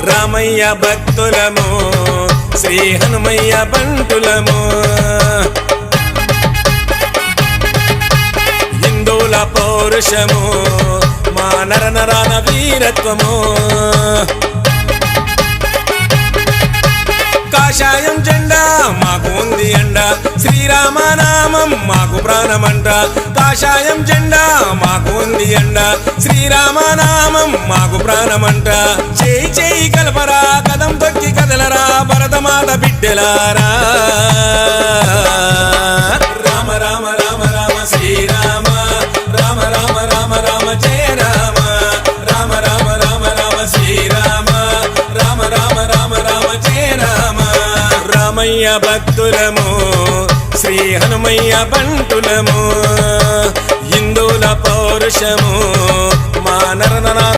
రామయ్య భక్తులము శ్రీ హనుమయ్య బంటులము హిందువుల పౌరుషము మా నరనరాన వీరత్వము కాషాయం జెండా మాకు ఉంది అండ శ్రీరామనామం మాకు ప్రాణమంట కాషాయం జెండా మాకు ఉంది అండ శ్రీరామనామం మాకు ప్రాణమంట చేయి చేయి కలపరా కదం తొక్కి కదలరా భరతమాత బిడ్డలారా రామ రామ రామ రామ శ్రీరామ రామ రామ రామ రామ జయ రామ రామ రామ రామ రామ శ్రీరామ రామ రామ రామ రామ జయ రామ రామయ్య భక్తులము శ్రీ హనుమయ్య బంటులము హిందువుల పౌరుషము మా నరనరా